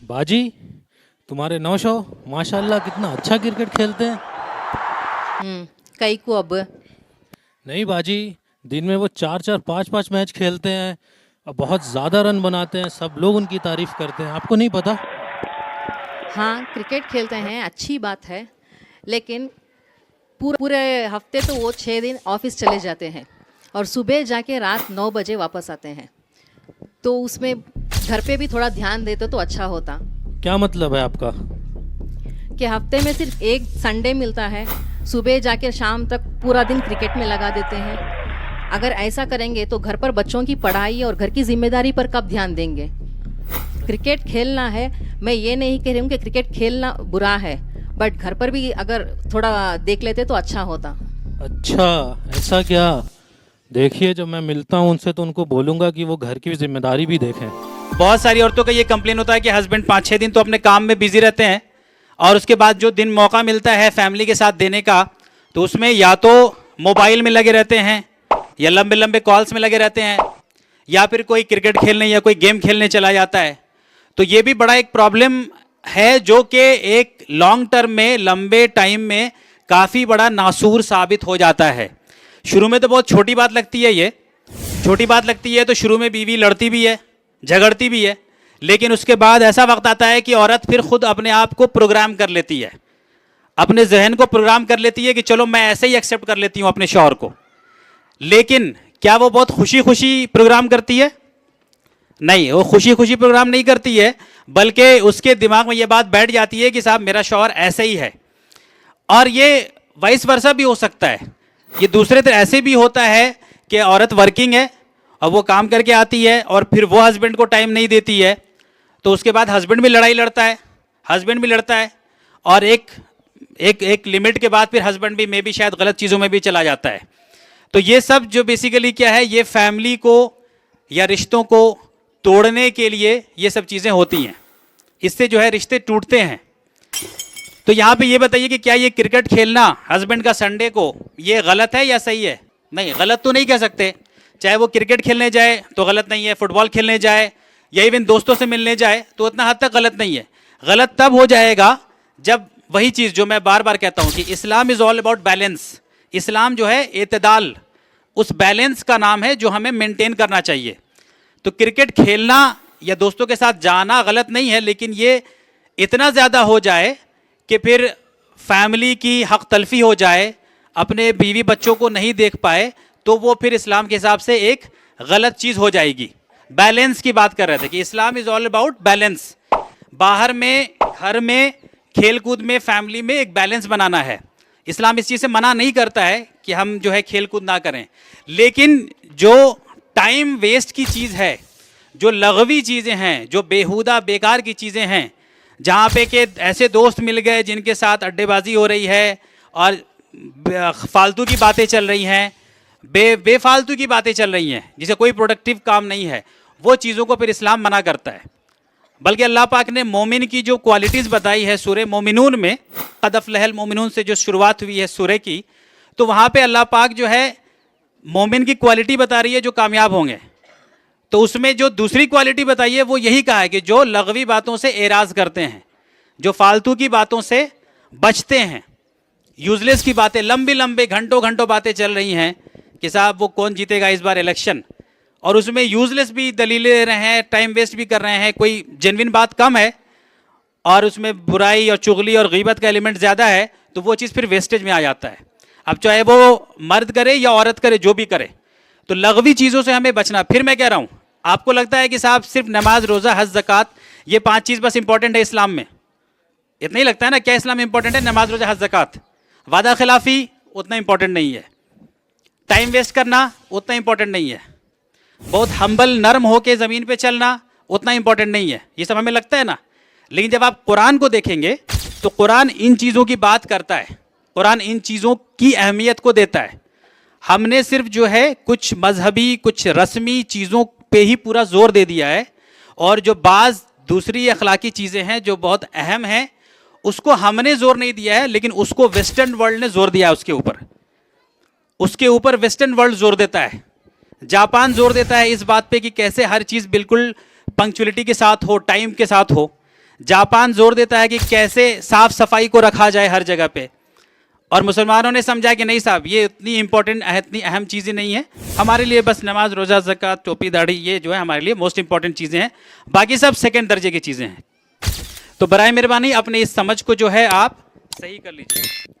बाजी, तुम्हारे नौशो माशाल्लाह कितना अच्छा क्रिकेट खेलते हैं। कई को अब। नहीं बाजी, दिन में वो चार चार पाँच पाँच मैच खेलते हैं और बहुत ज़्यादा रन बनाते हैं। सब लोग उनकी तारीफ करते हैं, आपको नहीं पता? हाँ, क्रिकेट खेलते हैं, अच्छी बात है। लेकिन पूरे पूरे हफ्ते तो वो 6 दिन ऑफिस चले जाते हैं और सुबह जाके रात 9 बजे वापस आते हैं। तो उसमें घर पे भी थोड़ा ध्यान देते तो अच्छा होता। क्या मतलब है आपका? कि हफ्ते में सिर्फ एक संडे मिलता है, सुबह जाके शाम तक पूरा दिन क्रिकेट में लगा देते हैं। अगर ऐसा करेंगे तो घर पर बच्चों की पढ़ाई और घर की जिम्मेदारी पर कब ध्यान देंगे? क्रिकेट खेलना है, मैं ये नहीं कह रही हूँ कि क्रिकेट खेलना बुरा है, बट घर पर भी अगर थोड़ा देख लेते तो अच्छा होता। अच्छा, ऐसा क्या? देखिए, जब मैं मिलता हूँ उनसे तो उनको बोलूँगा कि वो घर की जिम्मेदारी भी देखें। बहुत सारी औरतों का ये कंप्लेन होता है कि हस्बैंड 5-6 दिन तो अपने काम में बिजी रहते हैं और उसके बाद जो दिन मौका मिलता है फैमिली के साथ देने का, तो उसमें या तो मोबाइल में लगे रहते हैं या लंबे लंबे कॉल्स में लगे रहते हैं या फिर कोई क्रिकेट खेलने या कोई गेम खेलने चला जाता है। तो ये भी बड़ा एक प्रॉब्लम है जो कि एक लॉन्ग टर्म में, लंबे टाइम में काफ़ी बड़ा नासूर साबित हो जाता है। शुरू में तो बहुत छोटी बात लगती है, ये छोटी बात लगती है, तो शुरू में बीवी लड़ती भी है, झगड़ती भी है, लेकिन उसके बाद ऐसा वक्त आता है कि औरत फिर खुद अपने आप को प्रोग्राम कर लेती है, अपने जहन को प्रोग्राम कर लेती है कि चलो मैं ऐसे ही एक्सेप्ट कर लेती हूँ अपने शौहर को। लेकिन क्या वो बहुत खुशी खुशी प्रोग्राम करती है? नहीं, वो खुशी खुशी प्रोग्राम नहीं करती है, बल्कि उसके दिमाग में ये बात बैठ जाती है कि साहब मेरा शौहर ऐसे ही है। और ये वाइस वर्सा भी हो सकता है, ये दूसरे तरह ऐसे भी होता है कि औरत वर्किंग है और वो काम करके आती है और फिर वो हस्बैंड को टाइम नहीं देती है, तो उसके बाद हस्बैंड भी लड़ाई लड़ता है, हस्बैंड भी लड़ता है, और एक एक एक लिमिट के बाद फिर हस्बैंड भी भी शायद गलत चीज़ों में भी चला जाता है। तो ये सब जो बेसिकली क्या है, ये फैमिली को या रिश्तों को तोड़ने के लिए ये सब चीज़ें होती हैं, इससे जो है रिश्ते टूटते हैं। तो यहाँ पे ये बताइए कि क्या ये क्रिकेट खेलना हस्बैंड का संडे को ये गलत है या सही है? नहीं, गलत तो नहीं कह सकते। चाहे वो क्रिकेट खेलने जाए तो गलत नहीं है, फुटबॉल खेलने जाए या इवन दोस्तों से मिलने जाए तो उतना हद तक गलत नहीं है। गलत तब हो जाएगा जब वही चीज़ जो मैं बार बार कहता हूँ कि इस्लाम इज़ ऑल अबाउट बैलेंस। इस्लाम जो है एतदाल, उस बैलेंस का नाम है जो हमें मेंटेन करना चाहिए। तो क्रिकेट खेलना या दोस्तों के साथ जाना गलत नहीं है, लेकिन ये इतना ज़्यादा हो जाए कि फिर फैमिली की हक तलफी हो जाए, अपने बीवी बच्चों को नहीं देख पाए, तो वो फिर इस्लाम के हिसाब से एक गलत चीज़ हो जाएगी। बैलेंस की बात कर रहे थे कि इस्लाम इज़ ऑल अबाउट बैलेंस। बाहर में, घर में, खेल कूद में, फैमिली में एक बैलेंस बनाना है। इस्लाम इस चीज़ से मना नहीं करता है कि हम जो है खेल कूद ना करें, लेकिन जो टाइम वेस्ट की चीज़ है, जो लगवी चीज़ें हैं, जो बेहुदा बेकार की चीज़ें हैं, जहाँ पे कि ऐसे दोस्त मिल गए जिनके साथ अड्डेबाजी हो रही है और फालतू की बातें चल रही हैं, बेफालतू की बातें चल रही हैं जिसे कोई प्रोडक्टिव काम नहीं है, वो चीज़ों को फिर इस्लाम मना करता है। बल्कि अल्लाह पाक ने मोमिन की जो क्वालिटीज़ बताई है सूरह मोमिनून में, क़द अफ़लहल मोमिनून से जो शुरुआत हुई है सूरह की, तो वहाँ पे अल्लाह पाक जो है मोमिन की क्वालिटी बता रही है जो कामयाब होंगे। तो उसमें जो दूसरी क्वालिटी बताई है वो यही कहा है कि जो लगवी बातों से एराज़ करते हैं, जो फालतू की बातों से बचते हैं, यूजलेस की बातें, लंबी लंबे घंटों घंटों बातें चल रही हैं कि साहब वो कौन जीतेगा इस बार इलेक्शन, और उसमें यूजलेस भी दलीलें दे रहे हैं, टाइम वेस्ट भी कर रहे हैं, कोई जेन्युइन बात कम है और उसमें बुराई और चुगली और गीबत का एलिमेंट ज़्यादा है, तो वो चीज़ फिर वेस्टेज में आ जाता है। अब चाहे वो मर्द करे या औरत करे, जो भी करे, तो लगवी चीज़ों से हमें बचना। फिर मैं कह रहा हूँ, आपको लगता है कि साहब सिर्फ नमाज, रोज़ा, हज, ज़कात, ये 5 चीज़ बस इंपॉर्टेंट है इस्लाम में? इतना ही लगता है ना? क्या इस्लाम में इंपॉर्टेंट है नमाज, रोज़ा, हज, ज़कात? वादा खिलाफी उतना इंपॉर्टेंट नहीं है, टाइम वेस्ट करना उतना इंपॉर्टेंट नहीं है, बहुत हम्बल नरम होके ज़मीन पे चलना उतना इंपॉर्टेंट नहीं है, ये सब हमें लगता है ना। लेकिन जब आप कुरान को देखेंगे तो कुरान इन चीज़ों की बात करता है, कुरान इन चीज़ों की अहमियत को देता है। हमने सिर्फ जो है कुछ मजहबी, कुछ रस्मी चीज़ों पे ही पूरा जोर दे दिया है, और जो बाज़ दूसरी अखलाकी चीज़ें हैं जो बहुत अहम हैं उसको हमने जोर नहीं दिया है, लेकिन उसको वेस्टर्न वर्ल्ड ने जोर दिया है। उसके ऊपर वेस्टर्न वर्ल्ड जोर देता है। जापान जोर देता है इस बात पे कि कैसे हर चीज़ बिल्कुल पंक्चुअलिटी के साथ हो, टाइम के साथ हो। जापान जोर देता है कि कैसे साफ सफाई को रखा जाए हर जगह पे, और मुसलमानों ने समझा कि नहीं साहब ये इतनी इंपॉर्टेंट इतनी अहम चीज़ें नहीं है, हमारे लिए बस नमाज रोज़ा ज़कात टोपी दाढ़ी ये जो है हमारे लिए मोस्ट इंपॉर्टेंट चीज़ें हैं, बाकी सब सेकंड दर्जे की चीज़ें हैं। तो बराए मेहरबानी अपने इस समझ को जो है आप सही कर लीजिए।